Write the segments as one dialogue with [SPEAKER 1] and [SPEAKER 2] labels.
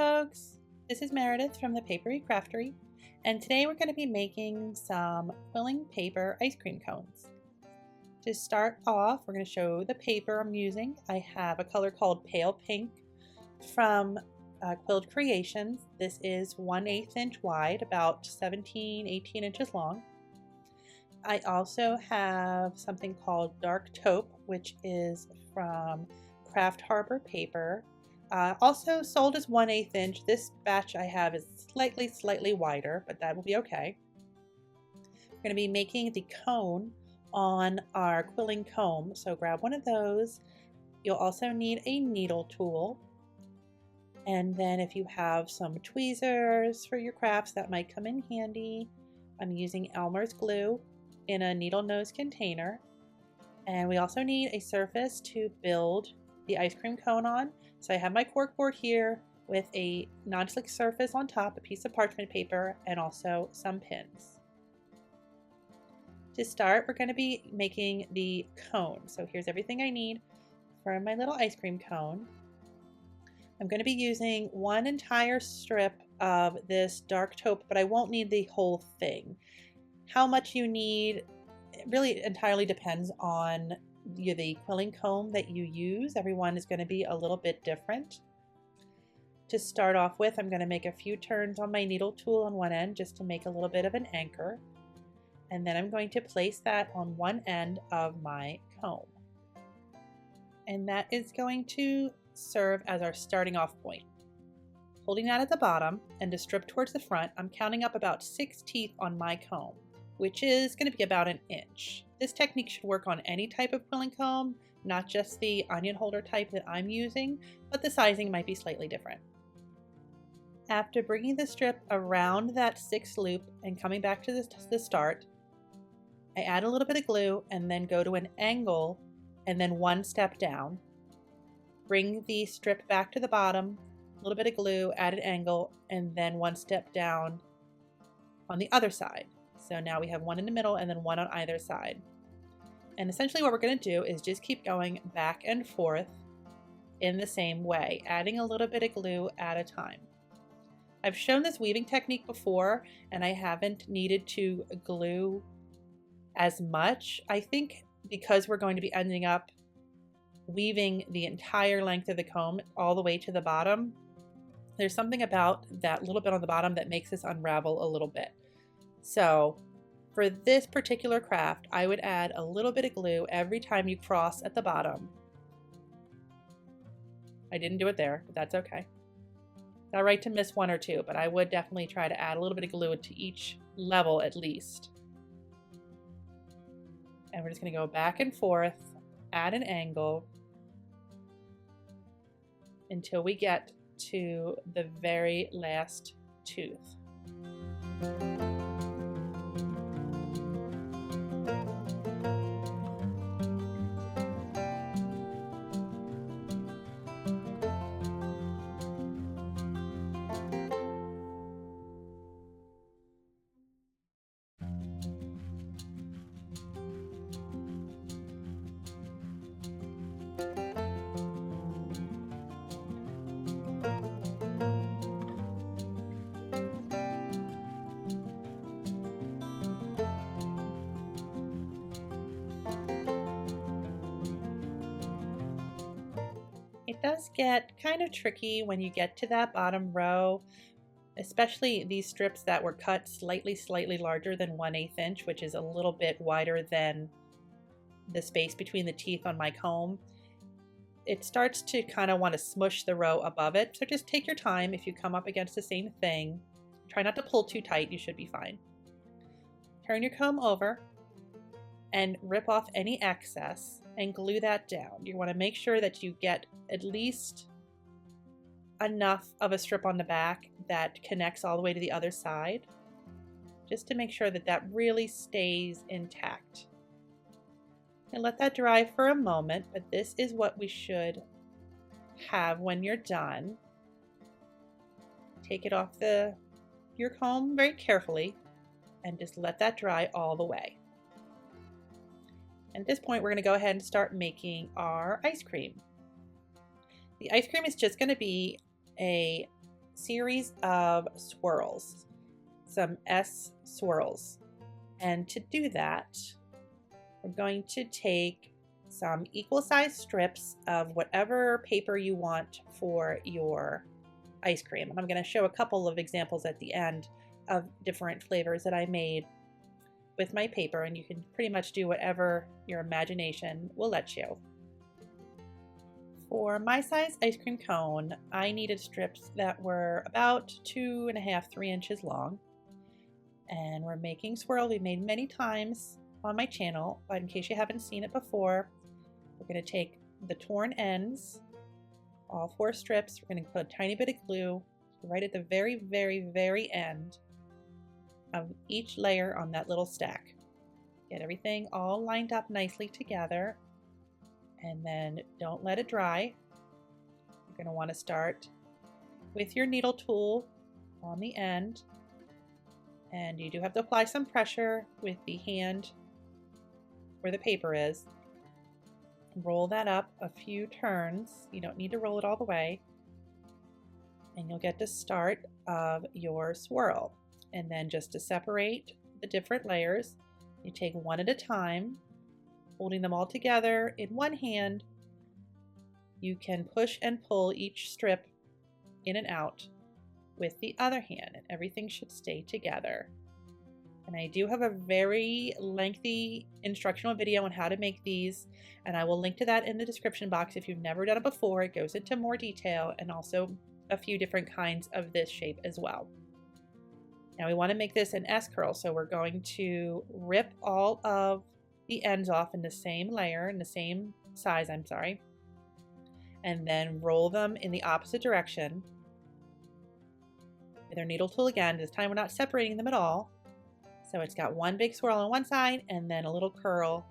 [SPEAKER 1] folks, this is Meredith from the Papery Craftery, and today we're going to be making some quilling paper ice cream cones. To start off, we're going to show the paper I'm using. I have a color called Pale Pink from Quilled Creations. This is 1/8 inch wide, about 17-18 inches long. I also have something called Dark Taupe, which is from Craft Harbor Paper. Also sold as 1/8 inch. This batch I have is slightly wider, but that will be okay. We're going to be making the cone on our quilling comb, so grab one of those. You'll also need a needle tool, and then if you have some tweezers for your crafts, that might come in handy. I'm using Elmer's glue in a needle nose container, and we also need a surface to build the ice cream cone on. So I have my cork board here with a non-slick surface on top, a piece of parchment paper, and also some pins. To start, we're going to be making the cone. So here's everything I need for my little ice cream cone. I'm going to be using one entire strip of this dark taupe, but I won't need the whole thing. How much you need really entirely depends on the quilling comb that you use. Everyone is going to be a little bit different. To start off with, I'm going to make a few turns on my needle tool on one end just to make a little bit of an anchor, and then I'm going to place that on one end of my comb, and that is going to serve as our starting off point. Holding that at the bottom and to strip towards the front, I'm counting up about 6 teeth on my comb, which is going to be about 1 inch. This technique should work on any type of quilling comb, not just the onion holder type that I'm using, but the sizing might be slightly different. After bringing the strip around that 6th loop and coming back to the start, I add a little bit of glue and then go to an angle and then 1 step down. Bring the strip back to the bottom, a little bit of glue, add an angle, and then 1 step down on the other side. So now we have 1 in the middle and then 1 on either side. And essentially what we're going to do is just keep going back and forth in the same way, adding a little bit of glue at a time. I've shown this weaving technique before, and I haven't needed to glue as much. I think because we're going to be ending up weaving the entire length of the comb all the way to the bottom, there's something about that little bit on the bottom that makes this unravel a little bit. So for this particular craft, I would add a little bit of glue every time you cross at the bottom. I didn't do it there, but that's okay. It's all right to miss 1 or 2, but I would definitely try to add a little bit of glue to each level at least. And we're just going to go back and forth, add an angle until we get to the very last tooth. It does get kind of tricky when you get to that bottom row, especially these strips that were cut slightly larger than 1/8 inch, which is a little bit wider than the space between the teeth on my comb. It starts to kind of want to smush the row above it, so just take your time. If you come up against the same thing, try not to pull too tight, you should be fine. Turn your comb over and rip off any excess and glue that down. You want to make sure that you get at least enough of a strip on the back that connects all the way to the other side, just to make sure that that really stays intact. And let that dry for a moment, but this is what we should have when you're done. Take it off your comb very carefully and just let that dry all the way. And at this point, we're going to go ahead and start making our ice cream. The ice cream is just going to be a series of swirls, some S swirls. And to do that, we're going to take some equal size strips of whatever paper you want for your ice cream. And I'm going to show a couple of examples at the end of different flavors that I made with my paper, and you can pretty much do whatever your imagination will let you. For my size ice cream cone, I needed strips that were about 2.5 to 3 inches long. And we're making swirl. We've made many times on my channel, but in case you haven't seen it before, we're going to take the torn ends, all 4 strips. We're going to put a tiny bit of glue right at the very, very, very end of each layer on that little stack. Get everything all lined up nicely together, and then don't let it dry. You're going to want to start with your needle tool on the end, and you do have to apply some pressure with the hand where the paper is. Roll that up a few turns. You don't need to roll it all the way, and you'll get the start of your swirl. And then just to separate the different layers, you take one at a time, holding them all together in one hand. You can push and pull each strip in and out with the other hand, and everything should stay together. And I do have a very lengthy instructional video on how to make these, and I will link to that in the description box if you've never done it before. It goes into more detail and also a few different kinds of this shape as well. Now we want to make this an S curl, so we're going to rip all of the ends off in the same layer, in the same size, and then roll them in the opposite direction with our needle tool again. This time we're not separating them at all. So it's got one big swirl on one side and then a little curl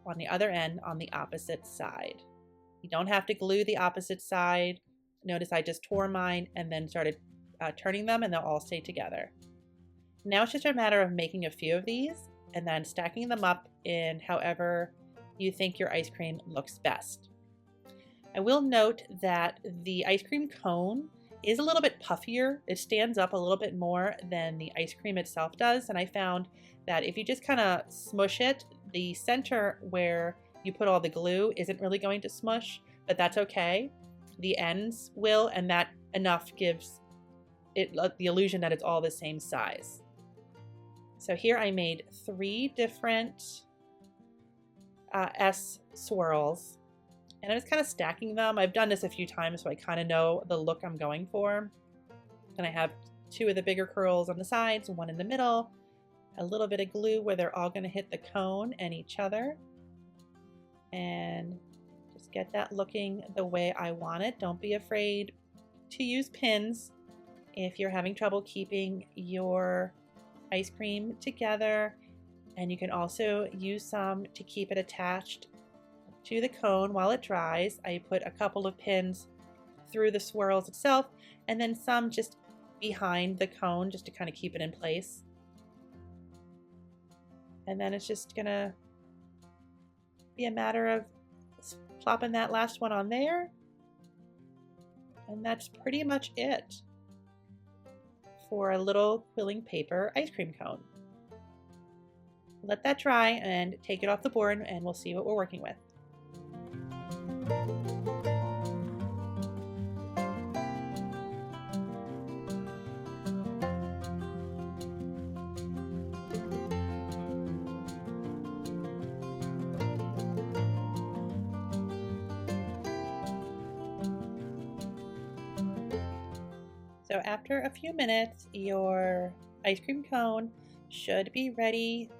[SPEAKER 1] on the other end on the opposite side. You don't have to glue the opposite side. Notice I just tore mine and then started turning them, and they'll all stay together. Now it's just a matter of making a few of these and then stacking them up in however you think your ice cream looks best. I will note that the ice cream cone is a little bit puffier. It stands up a little bit more than the ice cream itself does, and I found that if you just kind of smush it, the center where you put all the glue isn't really going to smush, but that's okay. The ends will, and that enough gives it the illusion that it's all the same size. So here I made 3 different S swirls, and I was kind of stacking them. I've done this a few times, so I kind of know the look I'm going for. And I have 2 of the bigger curls on the sides, 1 in the middle, a little bit of glue where they're all going to hit the cone and each other, and just get that looking the way I want it. Don't be afraid to use pins if you're having trouble keeping your ice cream together, and you can also use some to keep it attached to the cone while it dries. I put a couple of pins through the swirls itself, and then some just behind the cone just to kind of keep it in place. And then it's just gonna be a matter of plopping that last one on there, and that's pretty much it for a little quilling paper ice cream cone. Let that dry and take it off the board, and we'll see what we're working with. So after a few minutes, your ice cream cone should be ready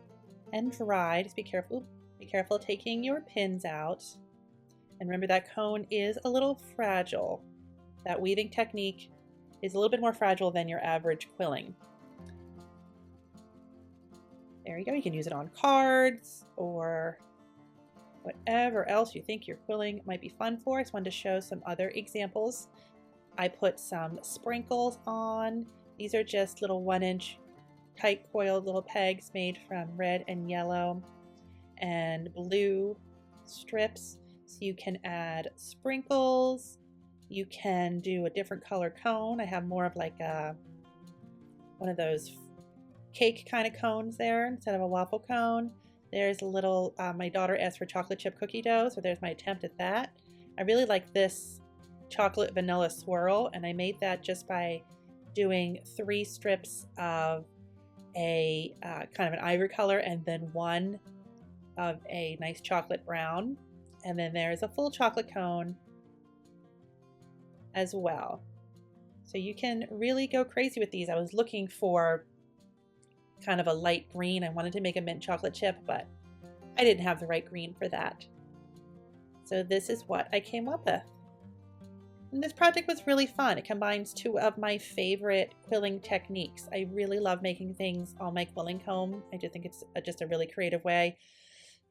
[SPEAKER 1] and dry. Just be careful taking your pins out. And remember, that cone is a little fragile. That weaving technique is a little bit more fragile than your average quilling. There you go. You can use it on cards or whatever else you think your quilling might be fun for. I just wanted to show some other examples. I put some sprinkles on. These are just little 1-inch tight coiled little pegs made from red and yellow and blue strips. So you can add sprinkles You can do a different color cone. I have more of like one of those cake kind of cones there instead of a waffle cone. There's a little, my daughter asked for chocolate chip cookie dough, so there's my attempt at that. I really like this chocolate vanilla swirl, and I made that just by doing 3 strips of a kind of an ivory color and then 1 of a nice chocolate brown. And then there's a full chocolate cone as well. So you can really go crazy with these. I was looking for kind of a light green. I wanted to make a mint chocolate chip, but I didn't have the right green for that. So this is what I came up with. And this project was really fun. It combines 2 of my favorite quilling techniques. I really love making things on my quilling comb. I do think it's just a really creative way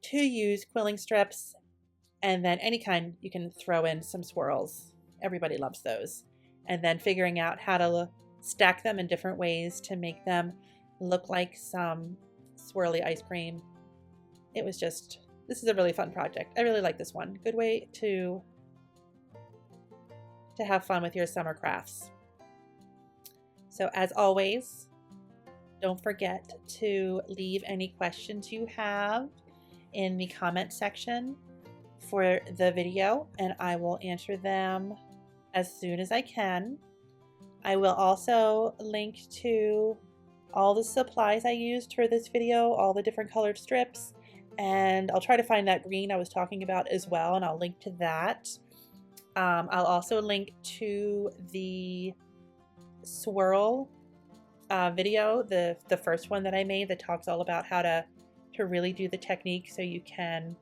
[SPEAKER 1] to use quilling strips, and then any kind you can throw in some swirls. Everybody loves those. And then figuring out how to stack them in different ways to make them look like some swirly ice cream. It was just, this is a really fun project. I really like this one. Good way to have fun with your summer crafts. So as always, don't forget to leave any questions you have in the comment section for the video, and I will answer them as soon as I can. I will also link to all the supplies I used for this video, all the different colored strips, and I'll try to find that green I was talking about as well, and I'll link to that. I'll also link to the swirl video, the first one that I made that talks all about how to really do the technique so you can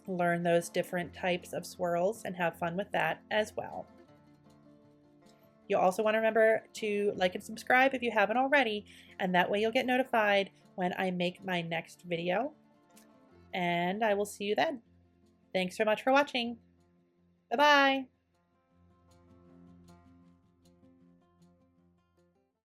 [SPEAKER 1] learn those different types of swirls and have fun with that as well. You'll also want to remember to like and subscribe if you haven't already, and that way you'll get notified when I make my next video. And I will see you then. Thanks so much for watching. Bye-bye.